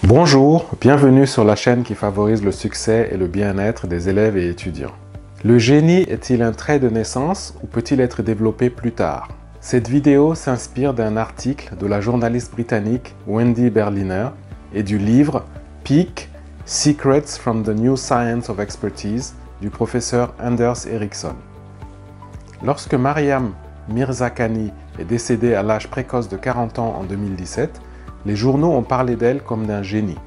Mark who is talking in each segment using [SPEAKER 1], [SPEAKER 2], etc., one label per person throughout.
[SPEAKER 1] Bonjour, bienvenue sur la chaîne qui favorise le succès et le bien-être des élèves et étudiants. Le génie est-il un trait de naissance ou peut-il être développé plus tard? Cette vidéo s'inspire d'un article de la journaliste britannique Wendy Berliner et du livre Peak: Secrets from the New Science of Expertise du professeur Anders Ericsson. Lorsque Maryam Mirzakhani est décédée à l'âge précoce de 40 ans en 2017, les journaux ont parlé d'elle comme d'un génie.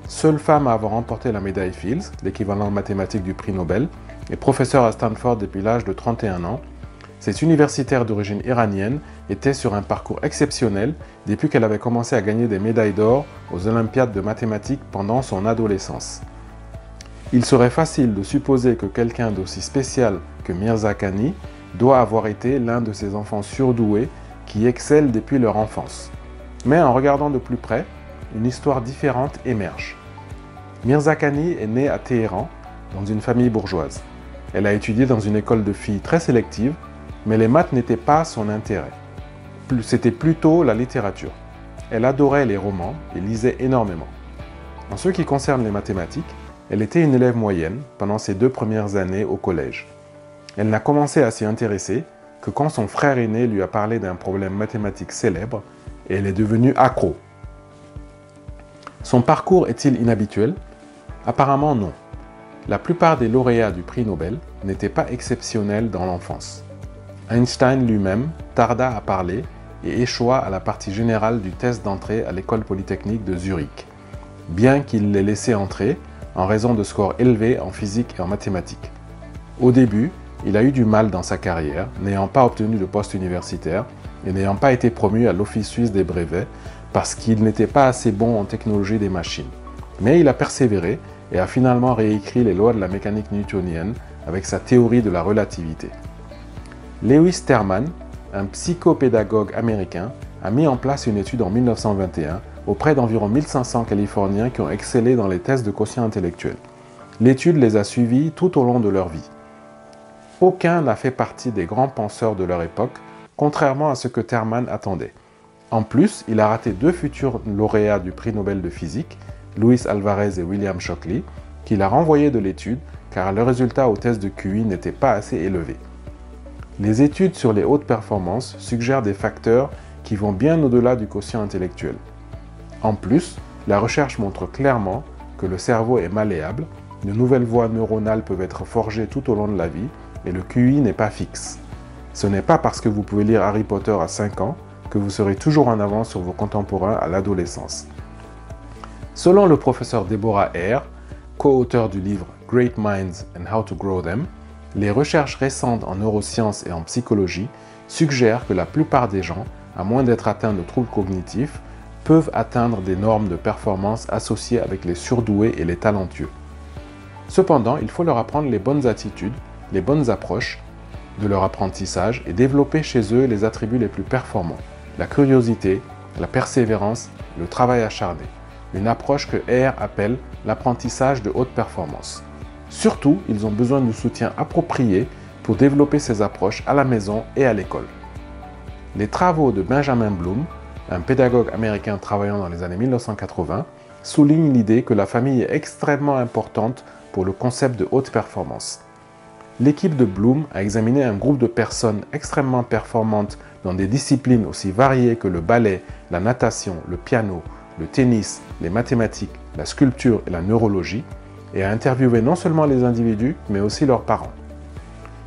[SPEAKER 1] Seule femme à avoir remporté la médaille Fields, l'équivalent mathématique du prix Nobel, et professeure à Stanford depuis l'âge de 31 ans, cette universitaire d'origine iranienne était sur un parcours exceptionnel depuis qu'elle avait commencé à gagner des médailles d'or aux Olympiades de mathématiques pendant son adolescence. Il serait facile de supposer que quelqu'un d'aussi spécial que Mirzakhani doit avoir été l'un de ces enfants surdoués qui excellent depuis leur enfance. Mais en regardant de plus près, une histoire différente émerge. Mirzakhani est née à Téhéran, dans une famille bourgeoise. Elle a étudié dans une école de filles très sélective, mais les maths n'étaient pas son intérêt. C'était plutôt la littérature. Elle adorait les romans et lisait énormément. En ce qui concerne les mathématiques, elle était une élève moyenne pendant ses 2 premières années au collège. Elle n'a commencé à s'y intéresser que quand son frère aîné lui a parlé d'un problème mathématique célèbre et elle est devenue accro. Son parcours est-il inhabituel? Apparemment non. La plupart des lauréats du prix Nobel n'étaient pas exceptionnels dans l'enfance. Einstein lui-même tarda à parler et échoua à la partie générale du test d'entrée à l'école polytechnique de Zurich, bien qu'il l'ait laissé entrer en raison de scores élevés en physique et en mathématiques. Au début, il a eu du mal dans sa carrière, n'ayant pas obtenu de poste universitaire et n'ayant pas été promu à l'Office suisse des brevets parce qu'il n'était pas assez bon en technologie des machines. Mais il a persévéré et a finalement réécrit les lois de la mécanique newtonienne avec sa théorie de la relativité. Lewis Terman, un psychopédagogue américain, a mis en place une étude en 1921 auprès d'environ 1500 Californiens qui ont excellé dans les tests de quotient intellectuel. L'étude les a suivis tout au long de leur vie. Aucun n'a fait partie des grands penseurs de leur époque, contrairement à ce que Terman attendait. En plus, il a raté 2 futurs lauréats du prix Nobel de physique, Luis Alvarez et William Shockley, qu'il a renvoyés de l'étude car leurs résultats au test de QI n'étaient pas assez élevés. Les études sur les hautes performances suggèrent des facteurs qui vont bien au-delà du quotient intellectuel. En plus, la recherche montre clairement que le cerveau est malléable, de nouvelles voies neuronales peuvent être forgées tout au long de la vie et le QI n'est pas fixe. Ce n'est pas parce que vous pouvez lire Harry Potter à 5 ans que vous serez toujours en avance sur vos contemporains à l'adolescence. Selon le professeur Deborah Hare, co-auteur du livre Great Minds and How to Grow Them, les recherches récentes en neurosciences et en psychologie suggèrent que la plupart des gens, à moins d'être atteints de troubles cognitifs, peuvent atteindre des normes de performance associées avec les surdoués et les talentueux. Cependant, il faut leur apprendre les bonnes attitudes, les bonnes approches de leur apprentissage et développer chez eux les attributs les plus performants, la curiosité, la persévérance, le travail acharné, une approche que Hare appelle l'apprentissage de haute performance. Surtout, ils ont besoin de soutien approprié pour développer ces approches à la maison et à l'école. Les travaux de Benjamin Bloom, un pédagogue américain travaillant dans les années 1980, soulignent l'idée que la famille est extrêmement importante pour le concept de haute performance. L'équipe de Bloom a examiné un groupe de personnes extrêmement performantes dans des disciplines aussi variées que le ballet, la natation, le piano, le tennis, les mathématiques, la sculpture et la neurologie, et a interviewé non seulement les individus, mais aussi leurs parents.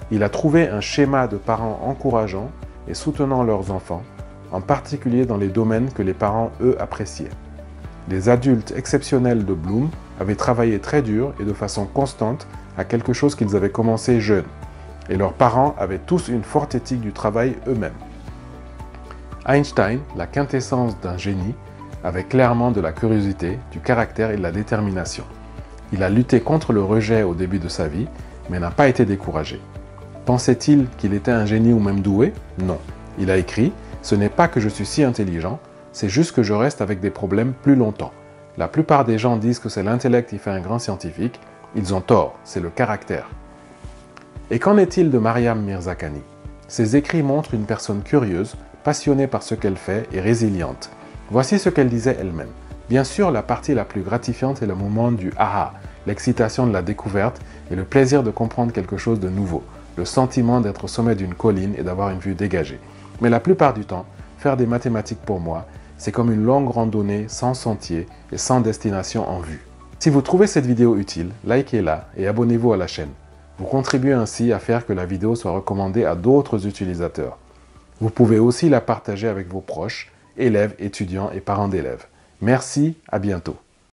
[SPEAKER 1] Il a trouvé un schéma de parents encourageants et soutenant leurs enfants, en particulier dans les domaines que les parents, eux, appréciaient. Les adultes exceptionnels de Bloom avaient travaillé très dur et de façon constante à quelque chose qu'ils avaient commencé jeunes, et leurs parents avaient tous une forte éthique du travail eux-mêmes. Einstein, la quintessence d'un génie, avait clairement de la curiosité, du caractère et de la détermination. Il a lutté contre le rejet au début de sa vie, mais n'a pas été découragé. Pensait-il qu'il était un génie ou même doué? Non. Il a écrit « Ce n'est pas que je suis si intelligent, c'est juste que je reste avec des problèmes plus longtemps. La plupart des gens disent que c'est l'intellect qui fait un grand scientifique. Ils ont tort, c'est le caractère. » Et qu'en est-il de Maryam Mirzakhani? Ses écrits montrent une personne curieuse, passionnée par ce qu'elle fait et résiliente. Voici ce qu'elle disait elle-même. Bien sûr, la partie la plus gratifiante est le moment du « aha », l'excitation de la découverte et le plaisir de comprendre quelque chose de nouveau, le sentiment d'être au sommet d'une colline et d'avoir une vue dégagée. Mais la plupart du temps, faire des mathématiques pour moi, c'est comme une longue randonnée sans sentier et sans destination en vue. Si vous trouvez cette vidéo utile, likez-la et abonnez-vous à la chaîne. Vous contribuez ainsi à faire que la vidéo soit recommandée à d'autres utilisateurs. Vous pouvez aussi la partager avec vos proches, élèves, étudiants et parents d'élèves. Merci, à bientôt.